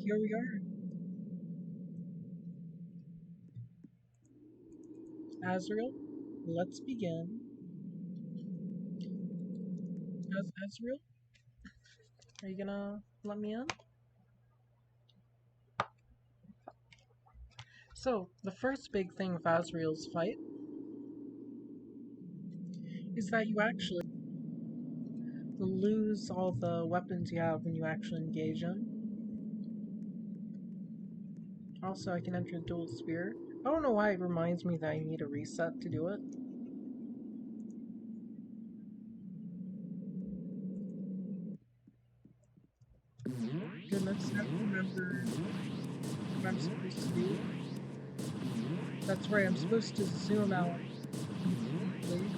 here we are. Asriel, let's begin. Asriel, are you gonna let me in? So, the first big thing with Asriel's fight is that you actually lose all the weapons you have when you actually engage him. Also, I can enter dual spear. I don't know why it reminds me that I need a reset to do it. Goodness, I don't remember what I'm supposed to do. That's right, I'm supposed to zoom out completely.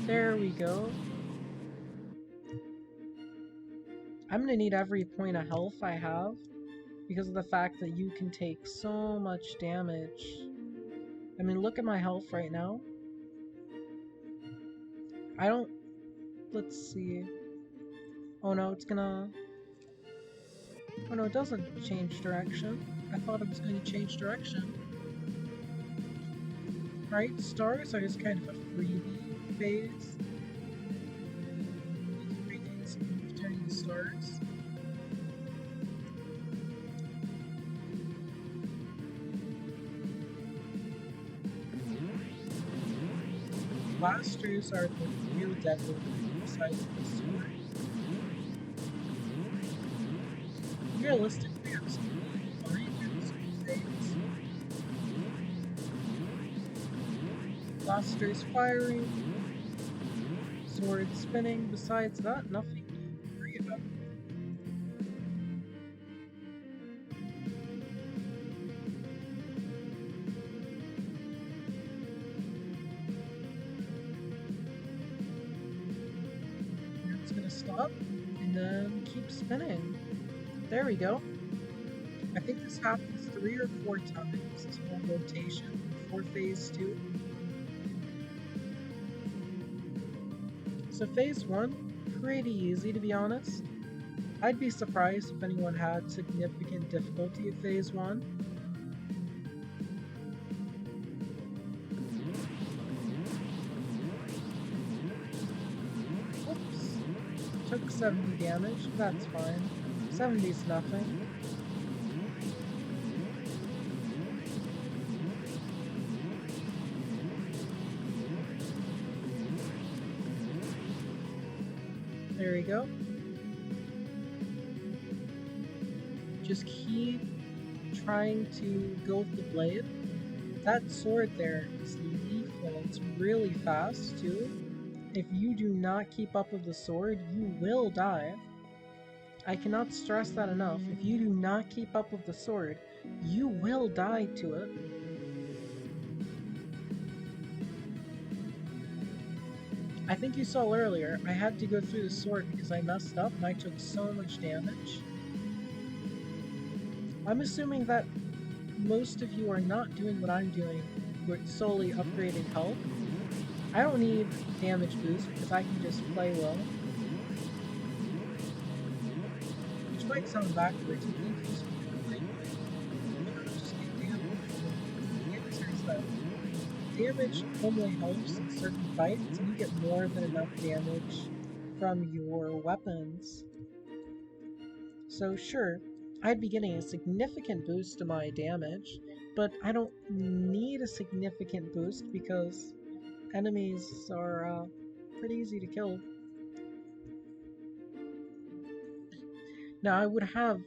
There we go. I'm gonna need every point of health I have because of the fact that you can take so much damage. I mean, look at my health right now. I don't... Let's see. Oh no, it's gonna... Oh no, it doesn't change direction. I thought it was going to change direction. Right, stars are just kind of a freebie phase. You can regain some of turning stars. Blasters are the real devil besides the sword. Realistically, I'm still fine in this phase. Blasters firing, sword spinning. Besides that, nothing to worry about. And it's gonna stop and then keep spinning. There we go. I think this happens 3 or 4 times, this whole rotation before phase 2. So phase 1, pretty easy to be honest. I'd be surprised if anyone had significant difficulty at phase 1. Oops. Took 70 damage, that's fine. 70's nothing. There we go. Just keep trying to go with the blade. That sword there is lethal. It's really fast too. If you do not keep up with the sword, you will die. I cannot stress that enough. If you do not keep up with the sword, you will die to it. I think you saw earlier, I had to go through the sword because I messed up and I took so much damage. I'm assuming that most of you are not doing what I'm doing, we're solely upgrading health. I don't need damage boost because I can just play well. Which might sound backwards, you need to just play well. Just get damage. The answer is that damage only helps in certain fights, and you get more than enough damage from your weapons. So sure, I'd be getting a significant boost to my damage, but I don't need a significant boost because enemies are pretty easy to kill. Now I would have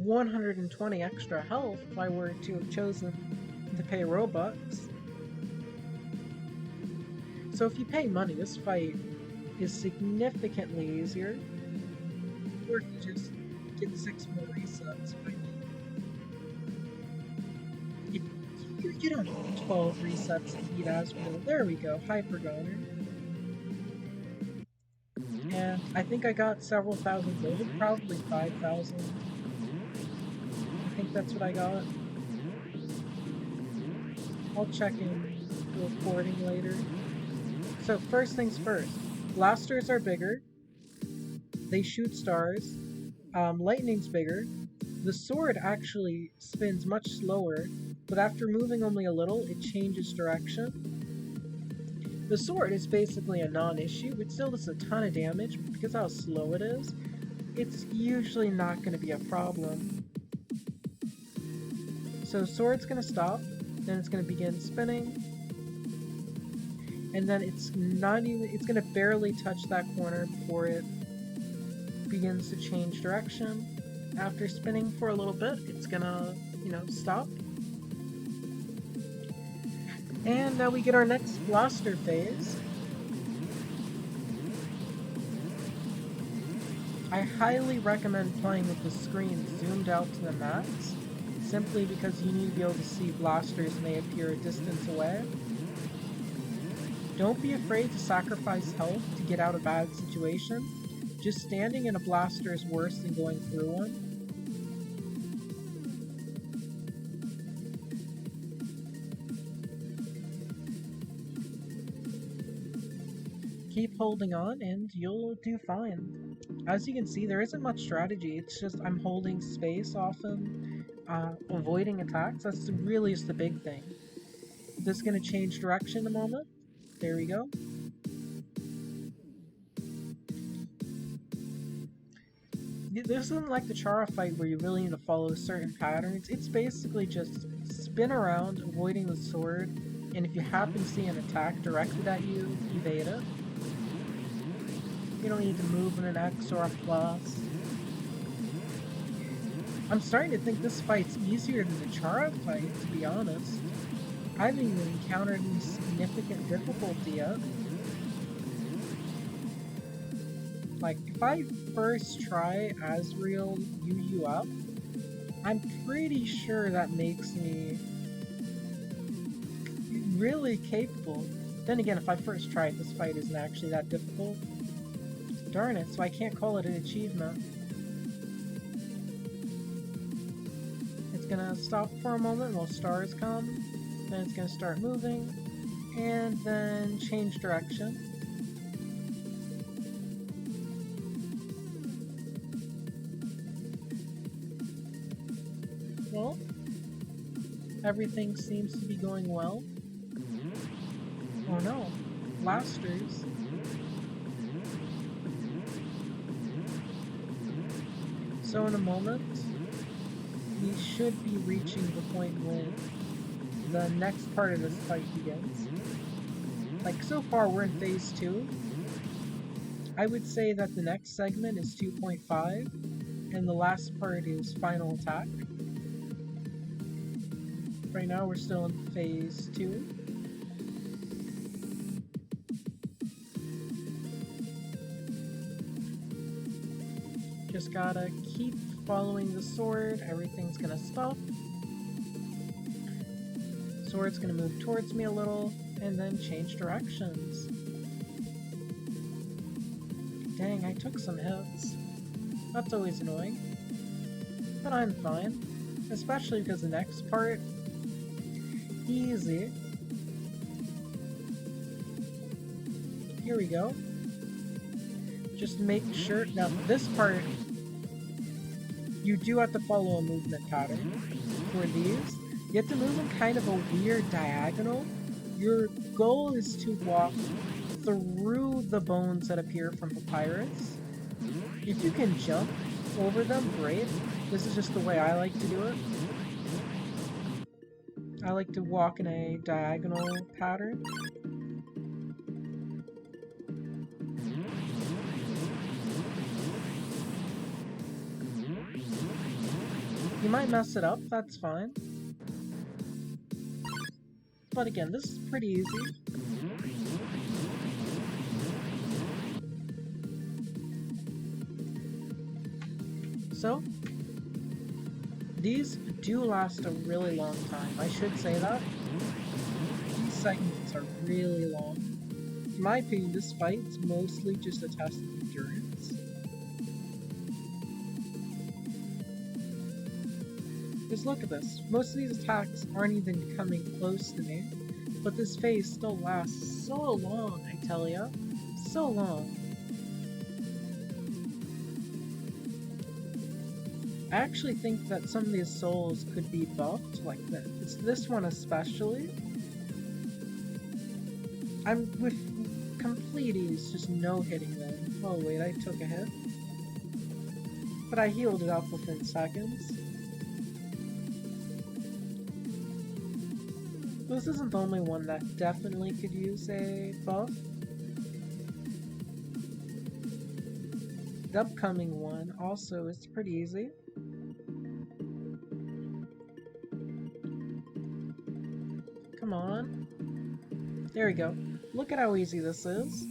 120 extra health if I were to have chosen to pay Robux. So if you pay money, this fight is significantly easier. Or if you just get 6 more resets. You don't need 12 resets to beat Asriel. There we go, Hypergoner. And I think I got several thousand gold, probably 5,000. I think that's what I got. I'll check in the recording later. So first things first, blasters are bigger. they shoot stars. Lightning's bigger. The sword actually spins much slower, but after moving only a little, it changes direction. The sword is basically a non-issue. It still does a ton of damage, but because how slow it is, it's usually not going to be a problem. So sword's going to stop, then it's going to begin spinning, and then it's going to barely touch that corner before it begins to change direction. After spinning for a little bit, it's going to, stop. And now we get our next blaster phase. I highly recommend playing with the screen zoomed out to the max, simply because you need to be able to see blasters when they appear a distance away. Don't be afraid to sacrifice health to get out of a bad situation. Just standing in a blaster is worse than going through one. Keep holding on and you'll do fine. As you can see, there isn't much strategy. It's just I'm holding space often, avoiding attacks. That's really just the big thing. This is going to change direction in a moment. There we go. This isn't like the Chara fight where you really need to follow certain patterns. It's basically just spin around, avoiding the sword, and if you happen to see an attack directed at you, evade it. You don't need to move in an X or a plus. I'm starting to think this fight's easier than the Chara fight, to be honest. I haven't even encountered any significant difficulty yet. Like, if I first try Asriel UU up, I'm pretty sure that makes me really capable. Then again, if I first try it, this fight isn't actually that difficult. Darn it, so I can't call it an achievement. It's gonna stop for a moment while stars come, then it's gonna start moving, and then change direction. Well, everything seems to be going well. Oh no, blasters. So in a moment, we should be reaching the point when the next part of this fight begins. Like, so far we're in phase 2. I would say that the next segment is 2.5, and the last part is final attack. Right now we're still in phase 2. Just gotta keep following the sword, everything's gonna stop. Sword's gonna move towards me a little, and then change directions. Dang, I took some hits. That's always annoying. But I'm fine. Especially because the next part, easy. Here we go. Just make sure, now this part, you do have to follow a movement pattern for these. You have to move in kind of a weird diagonal. Your goal is to walk through the bones that appear from papyrus. If you can jump over them, great. This is just the way I like to do it. I like to walk in a diagonal pattern. You might mess it up, that's fine. But again, this is pretty easy. So, these do last a really long time. I should say that. These segments are really long. In my opinion, this fight's mostly just a test of endurance. Just look at this. Most of these attacks aren't even coming close to me, but this phase still lasts so long, I tell ya. So long. I actually think that some of these souls could be buffed like this. It's this one especially. I'm with complete ease, just no hitting them. Oh wait, I took a hit. But I healed it up within seconds. This isn't the only one that definitely could use a buff. The upcoming one also is pretty easy. Come on. There we go. Look at how easy this is.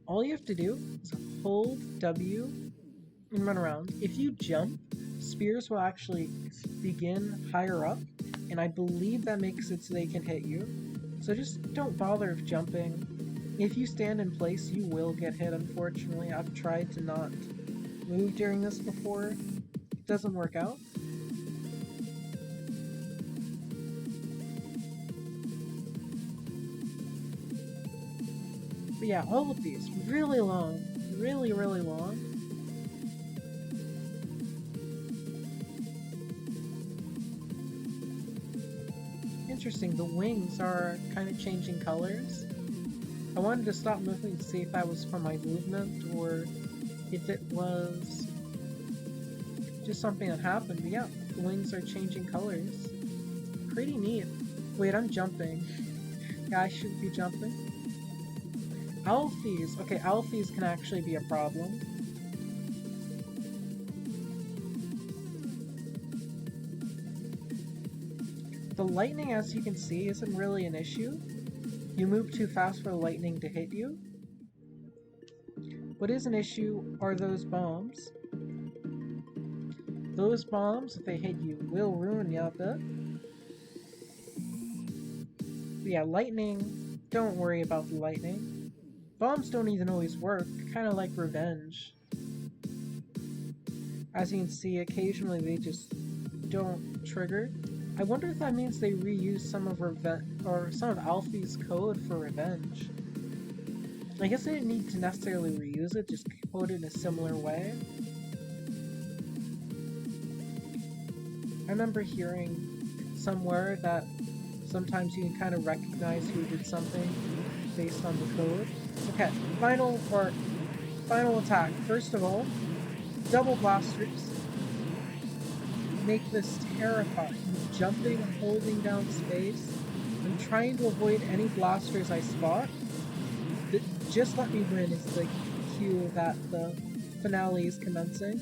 All you have to do is hold W and run around. If you jump, spears will actually begin higher up, and I believe that makes it so they can hit you. So just don't bother with jumping. If you stand in place, you will get hit, unfortunately. I've tried to not move during this before. It doesn't work out. But yeah, all of these, really long. Really, really long. Interesting, the wings are kind of changing colors. I wanted to stop moving to see if that was from my movement or if it was just something that happened. But yeah, the wings are changing colors. Pretty neat. Wait, I'm jumping. Yeah, I should be jumping. Alphys. Okay, Alphys can actually be a problem. The lightning, as you can see, isn't really an issue. You move too fast for the lightning to hit you. What is an issue are those bombs. Those bombs, if they hit you, will ruin you a bit. But yeah, lightning, don't worry about the lightning. Bombs don't even always work, kind of like revenge. As you can see, occasionally they just don't trigger. I wonder if that means they reuse some of Alfie's code for revenge. I guess they didn't need to necessarily reuse it, just code it in a similar way. I remember hearing somewhere that sometimes you can kind of recognize who did something based on the code. Okay, final attack. First of all, double blasters. Make this terrifying. Jumping, holding down space. I'm trying to avoid any blasters I spot. Just let me win is the cue that the finale is commencing.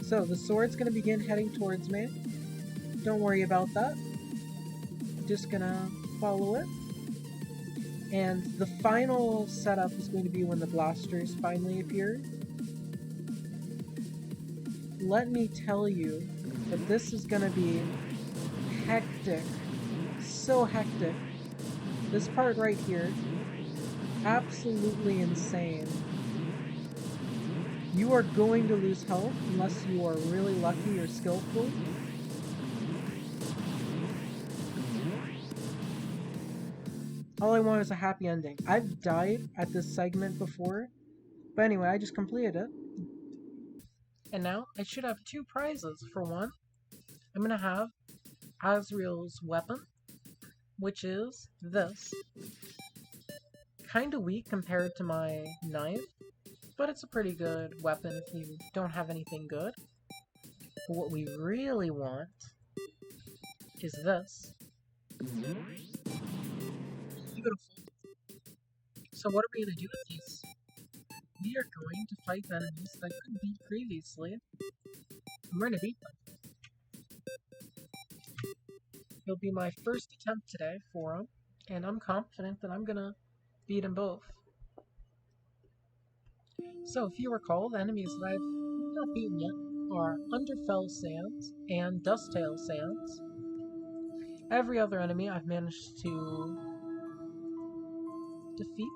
So the sword's gonna begin heading towards me. Don't worry about that. I'm just gonna follow it. And the final setup is going to be when the blasters finally appear. Let me tell you that this is gonna be hectic. So hectic. This part right here, absolutely insane. You are going to lose health unless you are really lucky or skillful. All I want is a happy ending. I've died at this segment before, but anyway, I just completed it. And now I should have two prizes. For one, I'm gonna have Asriel's weapon, which is this. Kinda weak compared to my knife, but it's a pretty good weapon if you don't have anything good. But what we really want is this. Beautiful. So what are we going to do with these? We are going to fight enemies that I couldn't beat previously. I'm going to beat them. It'll be my first attempt today for them, and I'm confident that I'm going to beat them both. So if you recall, the enemies that I've not beaten yet are Underfell Sands and Dusttail Sands. Every other enemy I've managed to defeat.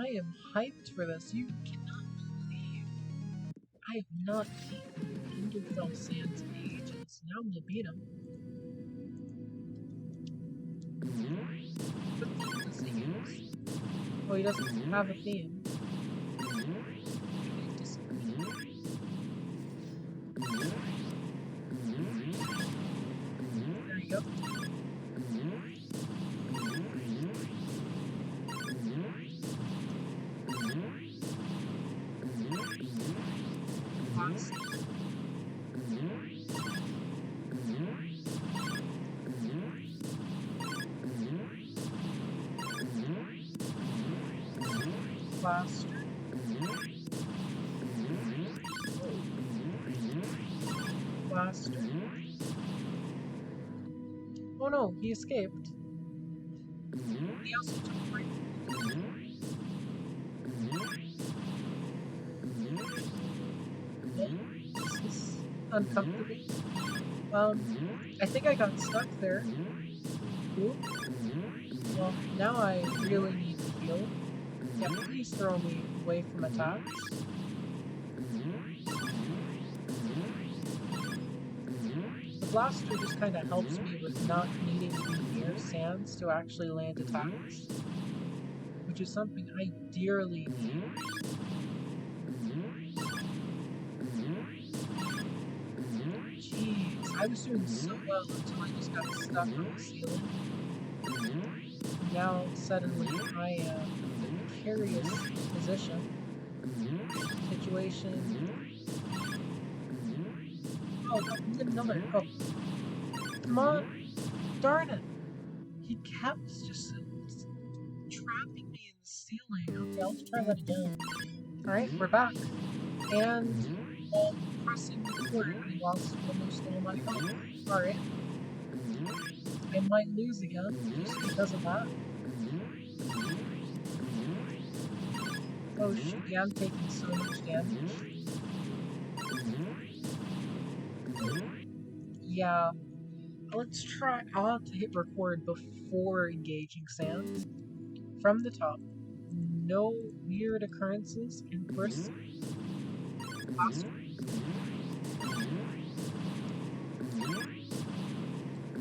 I am hyped for this. You cannot believe I have not beaten Underfell Sands in ages. Now I'm gonna beat him. What theme does he use? Oh, he doesn't have a theme. He's disappointed. There you go. Last. Blaster. Blaster. Oh no, he escaped. He also took break. This is uncomfortable. I think I got stuck there. Oop. Well, now I really need to heal. Yeah, please throw me away from attacks. The blaster just kind of helps me with not needing to be near sands to actually land attacks, which is something I dearly need. Jeez, I was doing so well until I just got stuck on the ceiling. Now suddenly I am in a precarious position. Situation. Oh, another. Oh. Come on. Darn it. He kept just trapping me in the ceiling. Okay, let's try that again. Alright, we're back. And while pressing record, I lost almost all my health. Alright. I might lose again, just because of that. Oh shoot, yeah, I'm taking so much damage. Yeah. Let's try. I'll have to hit record before engaging sands. From the top. No weird occurrences in first.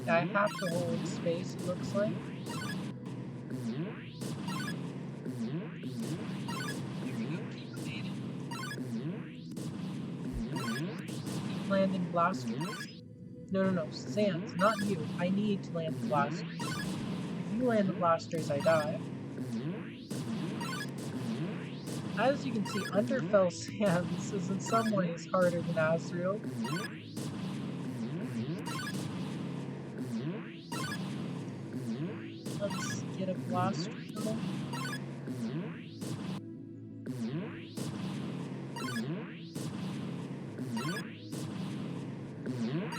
I have to hold space, it looks like. Keep landing blasters. No, sands, not you. I need to land the blasters. If you land the blasters, I die. As you can see, Underfell Sands is in some ways harder than Asriel. Let's get a blaster going.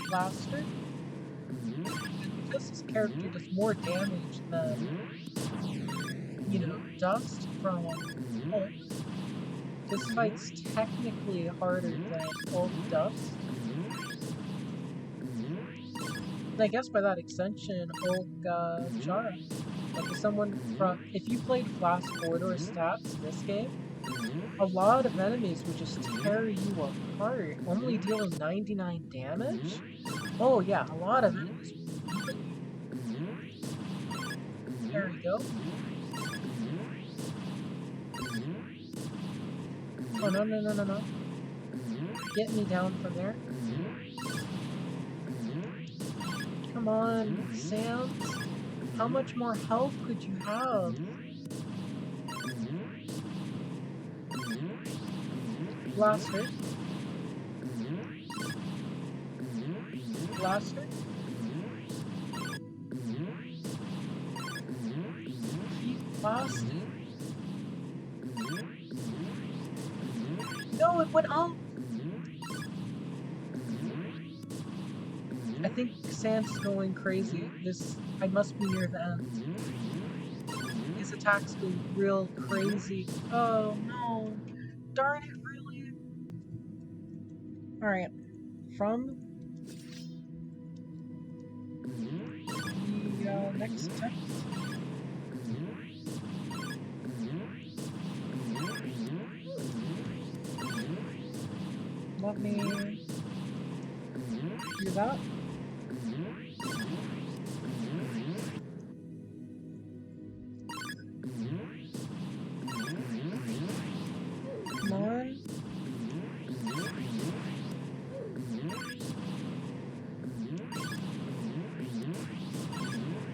Blaster. And because this character does more damage than, you know, dust from Hulk, this fight's technically harder than Hulk dust. And I guess by that extension, Hulk Chara. Like if you played Flash Corridor stats in this game, a lot of enemies would just tear you apart, only dealing 99 damage? Oh yeah, a lot of enemies. There we go. Oh no. Get me down from there. Come on, Sands. How much more health could you have? Blaster. Blaster. Keep blasting. No, it went up! I think Sans is going crazy. I must be near the end. His attacks go real crazy. Oh no! Darn it, really? Alright. From the next text. let me do that. Come on.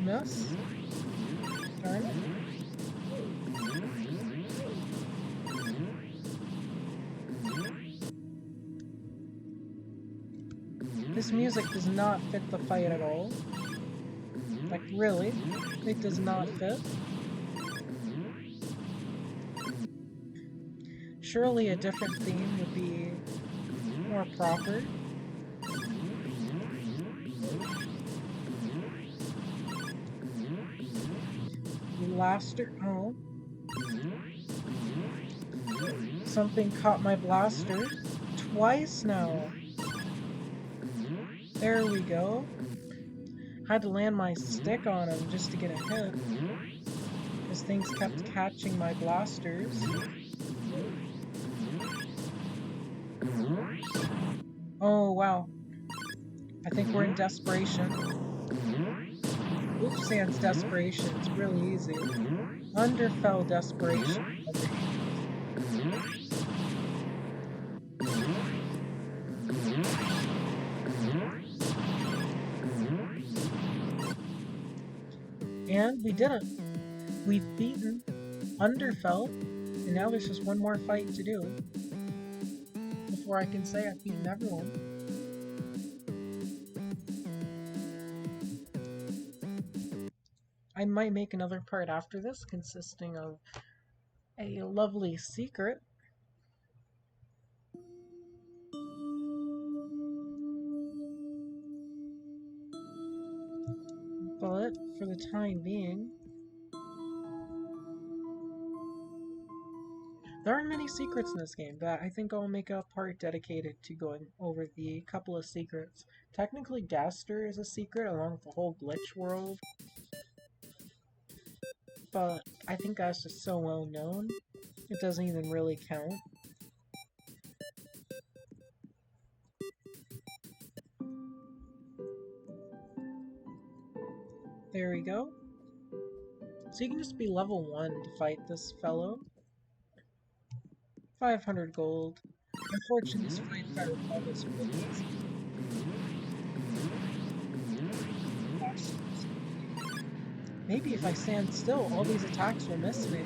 Miss. Darn it. This music does not fit the fight at all. Like, really? It does not fit. Surely a different theme would be more proper. Blaster. Oh. Something caught my blaster. Twice now. There we go. Had to land my stick on him just to get a hit. Because things kept catching my blasters. Oh, wow. I think we're in desperation. Oops, sans desperation. It's really easy. Underfell desperation. And we did it. We've beaten Underfell, and now there's just one more fight to do before I can say I've beaten everyone. I might make another part after this consisting of a lovely secret. But for the time being, there aren't many secrets in this game, but I think I'll make a part dedicated to going over the couple of secrets. Technically, Gaster is a secret along with the whole glitch world, but I think that's just so well known, it doesn't even really count. There we go. So you can just be level 1 to fight this fellow. 500 gold. Unfortunately, this fight Fireball is really easy. Maybe if I stand still, all these attacks will miss me.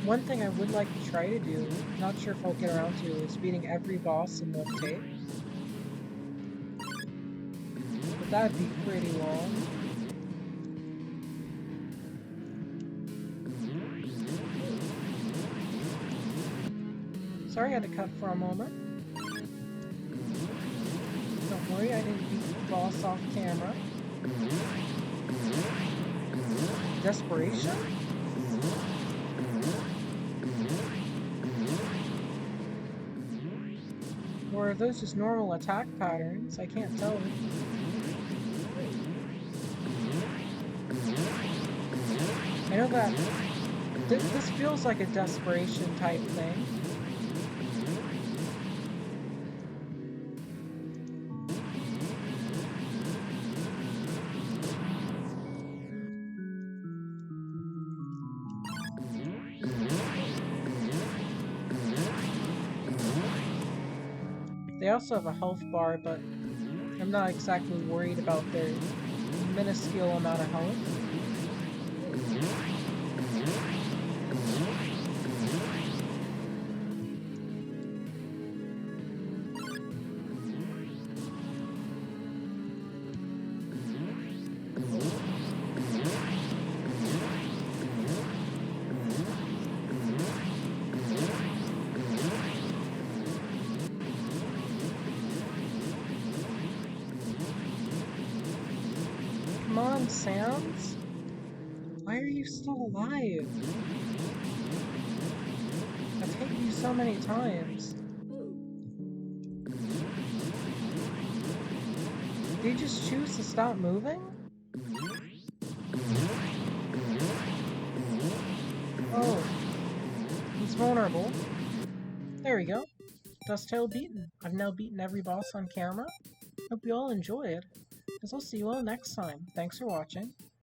One thing I would like to try to do, not sure if I'll get around to, is beating every boss in one take. But that'd be pretty long. Sorry I had to cut for a moment. Don't worry, I didn't beat the boss off camera. Desperation? Or are those just normal attack patterns? I can't tell. I know that this feels like a desperation type thing. They also have a health bar, but I'm not exactly worried about their minuscule amount of health. Come on, Sans. Why are you still alive? I've hit you so many times. Did you just choose to stop moving? Oh, he's vulnerable. There we go. Dusttail beaten. I've now beaten every boss on camera. Hope you all enjoyed. Guess I'll see you all next time. Thanks for watching.